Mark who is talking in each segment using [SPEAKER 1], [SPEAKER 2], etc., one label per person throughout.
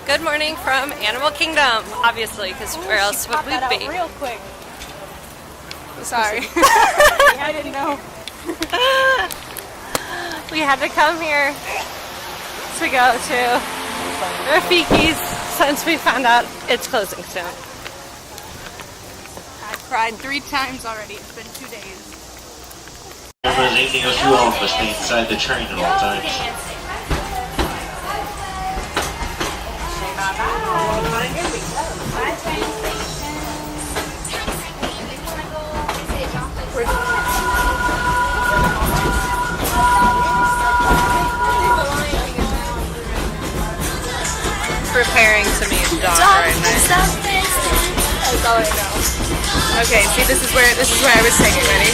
[SPEAKER 1] Good morning from Animal Kingdom, obviously, because where else would we be?
[SPEAKER 2] Real quick. Sorry. I didn't know.
[SPEAKER 1] We had to come here to go to Rafiki's since we found out it's closing soon.
[SPEAKER 2] I cried 3 times already. It's been 2 days.
[SPEAKER 3] Remember, anything else you all must stay inside the train at all times.
[SPEAKER 1] Preparing to meet Dawn right now.
[SPEAKER 2] That's all I know. Okay, see, this is where I was taking. Ready?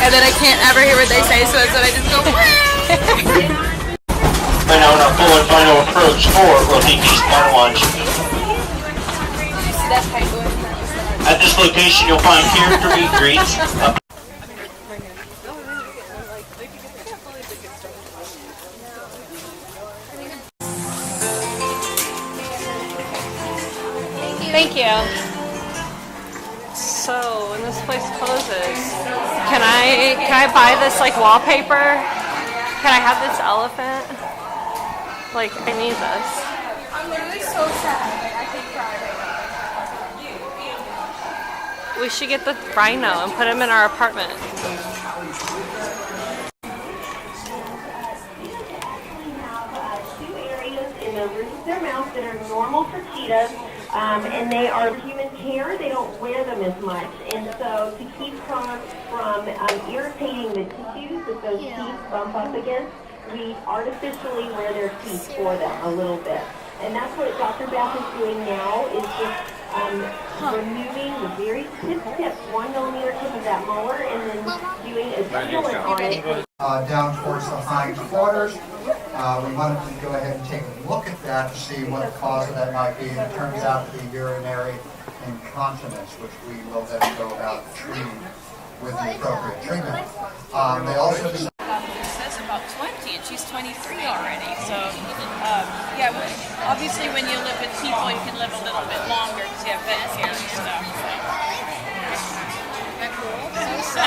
[SPEAKER 2] And then I can't ever hear what they say, so that's what I just go.
[SPEAKER 3] And now on our full and final approach for Rafiki's Fun Lunch. At this location, you'll find character meet and greets.
[SPEAKER 1] Thank you. So when this place closes, can I buy this like wallpaper? Can I have this elephant? Like, I need this.
[SPEAKER 2] I'm literally so sad. I can cry right now.
[SPEAKER 1] We should get the rhino and put him in our apartment.
[SPEAKER 4] Two areas in the roof of their mouth that are normal for cheetahs, and they are human hair. They don't wear them as much, and so to keep from irritating the tissues that those teeth bump up against, we artificially wear their teeth for them a little bit. And that's what Dr. Beth is doing now, is just removing the very tip, 1 millimeter tip of that molar, and then doing a sealant on it.
[SPEAKER 5] Down towards the hind quarters. We wanted to go ahead and take a look at that to see what the cause of that might be, and it turns out to be urinary incontinence, which we will then go about treating with the appropriate treatment. They also
[SPEAKER 6] Says about 20 and she's 23 already, so yeah, obviously when you live with people you can live a little bit longer because you have vet care and stuff. Isn't that cool? So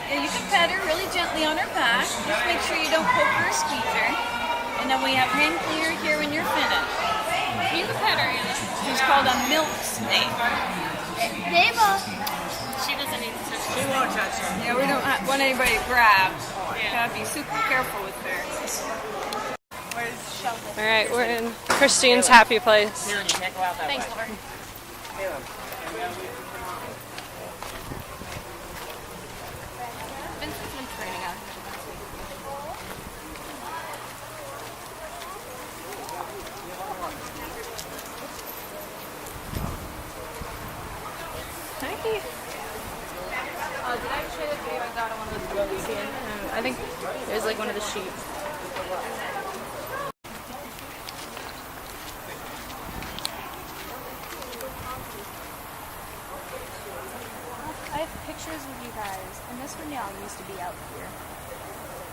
[SPEAKER 6] yeah, you can pet her really gently on her back. Just make sure you don't poke her or squeeze her. And then we have hand clear here when you're finished. You can pet her, Anna. She's called a milk snake. She doesn't need to touch her. She won't touch her. Yeah, we don't want anybody to grab. Gotta be super careful with her. Where's Sheldon?
[SPEAKER 1] All right, we're in Christine's happy place.
[SPEAKER 6] Thanks, Laura. Vincent's been training out here.
[SPEAKER 1] Hi.
[SPEAKER 2] Did I show the video I got on one of those movies here? I think it was like one of the sheets. I have pictures of you guys, and this one y'all used to be out here.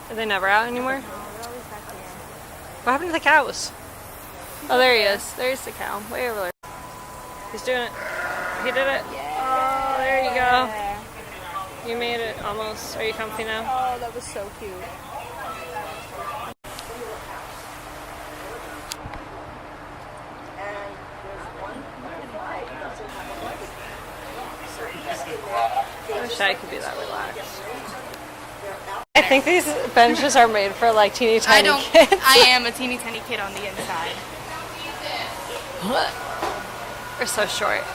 [SPEAKER 1] Are they never out anymore?
[SPEAKER 2] No, they're always back here.
[SPEAKER 1] What happened to the cows? Oh, there he is. There's the cow. Way over there. He's doing it. He did it. Oh, there you go. You made it almost. Are you comfy now?
[SPEAKER 2] Oh, that was so cute.
[SPEAKER 1] I wish I could be that relaxed. I think these benches are made for like teeny tiny kids.
[SPEAKER 2] I am a teeny tiny kid on the inside.
[SPEAKER 1] We're so short.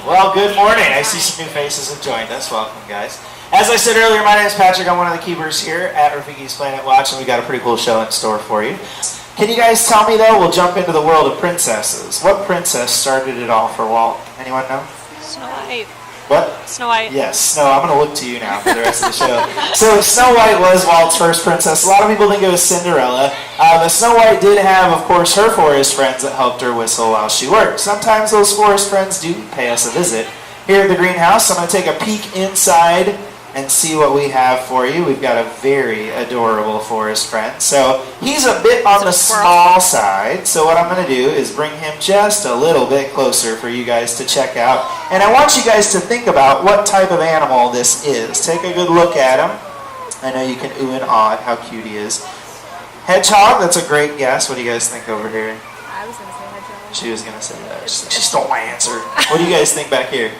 [SPEAKER 7] Well, good morning. I see some new faces have joined us. Welcome, guys. As I said earlier, my name is Patrick. I'm one of the keepers here at Rafiki's Planet Watch, and we got a pretty cool show in store for you. Can you guys tell me, though, we'll jump into the world of princesses. What princess started it all for Walt? Anyone know?
[SPEAKER 1] Snow White.
[SPEAKER 7] What?
[SPEAKER 1] Snow White.
[SPEAKER 7] Yes, Snow. I'm going to look to you now for the rest of the show. So Snow White was Walt's first princess. A lot of people think it was Cinderella. But Snow White did have, of course, her forest friends that helped her whistle while she worked. Sometimes those forest friends do pay us a visit. Here at the greenhouse, I'm going to take a peek inside and see what we have for you. We've got a very adorable forest friend. So he's a bit on the small side. So what I'm going to do is bring him just a little bit closer for you guys to check out. And I want you guys to think about what type of animal this is. Take a good look at him. I know you can ooh and ah at how cute he is. Hedgehog, that's a great guess. What do you guys think over here?
[SPEAKER 2] I was gonna say hedgehog.
[SPEAKER 7] She was going to say that. She stole my answer. What do you guys think back here?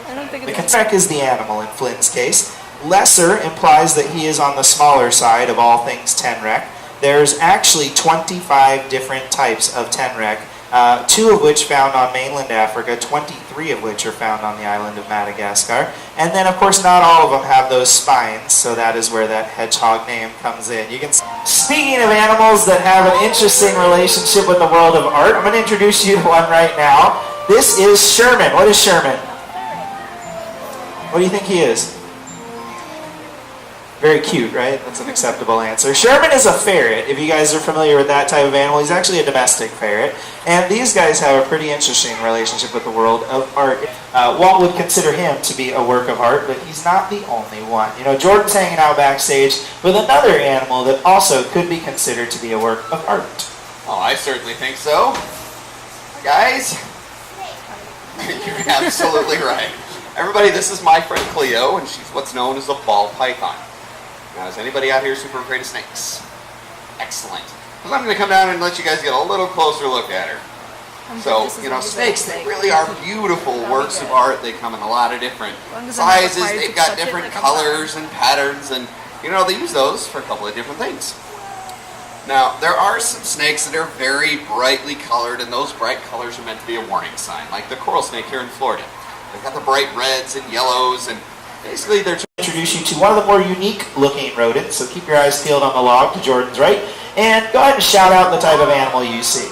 [SPEAKER 2] I don't think
[SPEAKER 7] The
[SPEAKER 2] it's
[SPEAKER 7] Kentrek is the animal in Flynn's case. Lesser implies that he is on the smaller side of all things Tenrec. There's actually 25 different types of Tenrec, 2 of which found on mainland Africa, 23 of which are found on the island of Madagascar. And then, of course, not all of them have those spines, so that is where that hedgehog name comes in. You can. Speaking of animals that have an interesting relationship with the world of art, I'm going to introduce you to one right now. This is Sherman. What is Sherman? What do you think he is? Very cute, right? That's an acceptable answer. Sherman is a ferret. If you guys are familiar with that type of animal, he's actually a domestic ferret. And these guys have a pretty interesting relationship with the world of art. Walt would consider him to be a work of art, but he's not the only one. You know, Jordan's hanging out backstage with another animal that also could be considered to be a work of art.
[SPEAKER 8] Oh, I certainly think so. Guys, you're absolutely right. Everybody, this is my friend Cleo, and she's what's known as a ball python. Now, is anybody out here super afraid of snakes? Excellent. Because I'm going to come down and let you guys get a little closer look at her. So, you know, snakes, they really are beautiful works of art. They come in a lot of different sizes. They've got different colors and patterns, and, you know, they use those for a couple of different things. Now, there are some snakes that are very brightly colored, and those bright colors are meant to be a warning sign, like the coral snake here in Florida. They've got the bright reds and yellows, and basically they're to introduce you to one of the more unique looking rodents, so keep your eyes peeled on the log to Jordan's right, and go ahead and shout out the type of animal you see.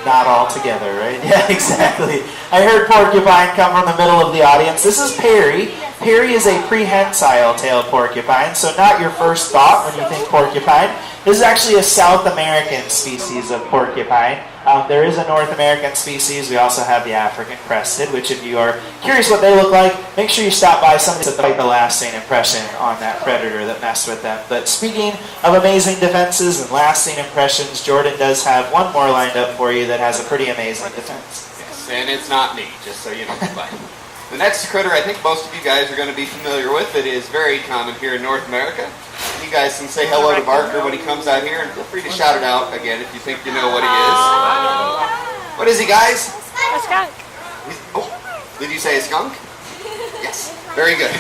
[SPEAKER 8] Not all together, right? Yeah, exactly. I heard porcupine come from the middle of the audience. This is Perry. Perry is a prehensile-tailed porcupine, so not your first thought when you think porcupine. This is actually a South American species of porcupine. There is a North American species. We also have the African crested, which if you are curious what they look like, make sure you stop by somebody to make the lasting impression on that predator that messed with them. But speaking of amazing defenses and lasting impressions, Jordan does have one more lined up for you that has a pretty amazing defense. Yes, and it's not me, just so you know. The next critter I think most of you guys are going to be familiar with. It is very common here in North America. You guys can say hello to Barker when he comes out here, and feel free to shout it out again if you think you know what he is. What is he, guys?
[SPEAKER 1] A skunk.
[SPEAKER 8] Did you say a skunk? Yes. Very good.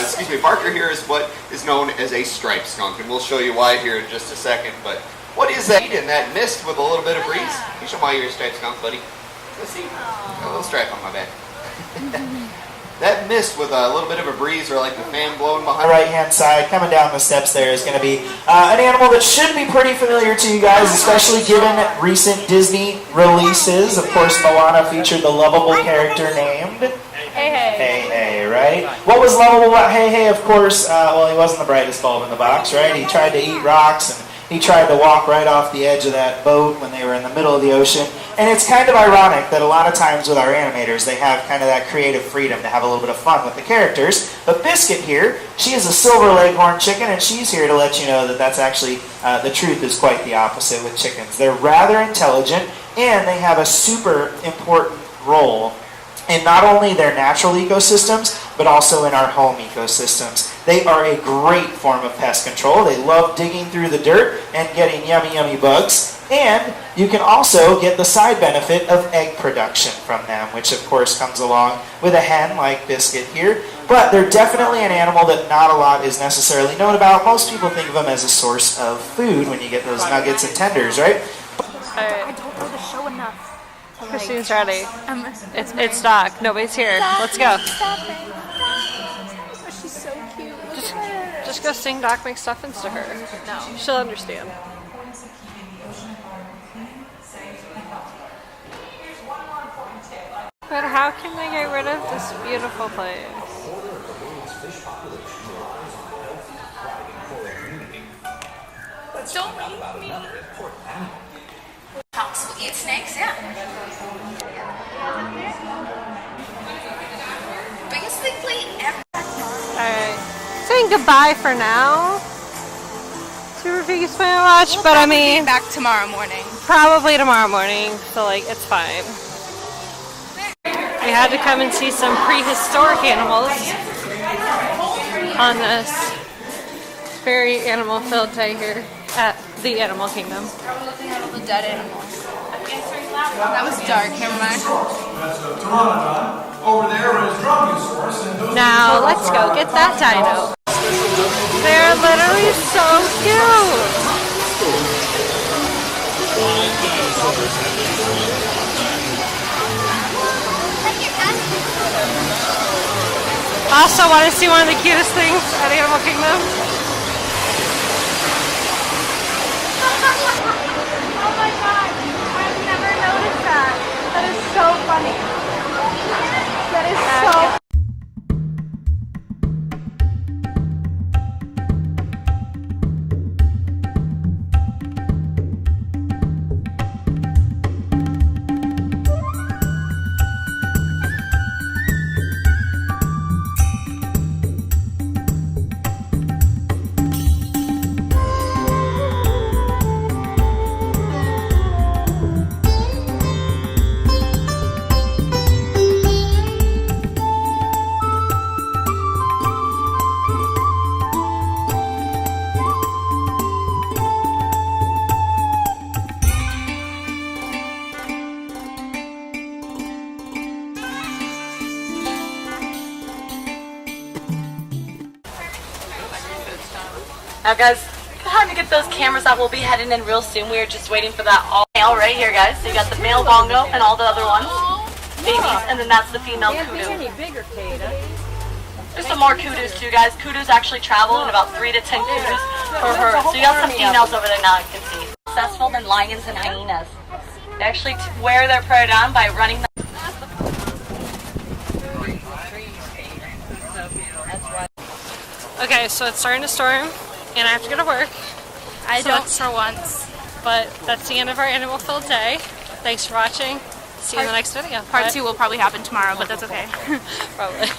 [SPEAKER 8] Excuse me, Barker here is what is known as a striped skunk, and we'll show you why here in just a second. But what is that in that mist with a little bit of breeze? Can you show me why you're a striped skunk, buddy? Let's see. Got a little stripe on my back. That mist with a little bit of a breeze or like the fan blowing behind.
[SPEAKER 7] The right-hand side, coming down the steps there, is going to be an animal that should be pretty familiar to you guys, especially given recent Disney releases. Of course, Moana featured the lovable character named
[SPEAKER 2] Hey Hey.
[SPEAKER 7] Hey Hey, right? What was lovable about Hey Hey? Of course, well, he wasn't the brightest bulb in the box, right? He tried to eat rocks, and he tried to walk right off the edge of that boat when they were in the middle of the ocean. And it's kind of ironic that a lot of times with our animators, they have kind of that creative freedom to have a little bit of fun with the characters. But Biscuit here, she is a silver leghorn chicken, and she's here to let you know that that's actually, the truth is quite the opposite with chickens. They're rather intelligent, and they have a super important role in not only their natural ecosystems, but also in our home ecosystems. They are a great form of pest control. They love digging through the dirt and getting yummy, yummy bugs. And you can also get the side benefit of egg production from them, which of course comes along with a hen like Biscuit here. But they're definitely an animal that not a lot is necessarily known about. Most people think of them as a source of food when you get those nuggets and tenders, right?
[SPEAKER 2] I don't know the show enough.
[SPEAKER 1] Christine's ready. It's Doc. Nobody's here. Let's go.
[SPEAKER 2] She's so cute.
[SPEAKER 1] Just go sing Doc McStuffins to her.
[SPEAKER 2] No.
[SPEAKER 1] She'll understand. But how can they get rid of this beautiful place?
[SPEAKER 6] Don't leave me. Hogs will eat snakes, yeah. Biggest
[SPEAKER 1] saying goodbye for now to Rafiki's Planet Watch, but I mean,
[SPEAKER 2] back tomorrow morning.
[SPEAKER 1] probably tomorrow morning, so like it's fine. We had to come and see some prehistoric animals on this very animal-filled day here at the Animal Kingdom.
[SPEAKER 2] We're looking at all the dead animals. That was dark, never mind.
[SPEAKER 9] Over there is Dromaeosaurus, and those
[SPEAKER 1] Now let's go get that dino. They're literally so cute. Also want to see one of the cutest things at Animal Kingdom.
[SPEAKER 2] Oh my god! I've never noticed that. That is so funny. That is so.
[SPEAKER 6] Now guys, time to get those cameras out. We'll be heading in real soon. We are just waiting for that all male right here, guys. So you got the male bongo and all the other ones, babies, and then that's the female kudu. There's some more kudus too, guys. Kudus actually travel in about 3 to 10 kudus per herd. So you got some females over there now, you can see. Successful than lions and hyenas. They actually wear their prey down by running them.
[SPEAKER 1] Okay, so it's starting to storm, and I have to go to work.
[SPEAKER 2] I don't for once.
[SPEAKER 1] But that's the end of our animal-filled day. Thanks for watching. See you in the next video.
[SPEAKER 2] Part 2 will probably happen tomorrow, but that's okay.
[SPEAKER 1] Probably.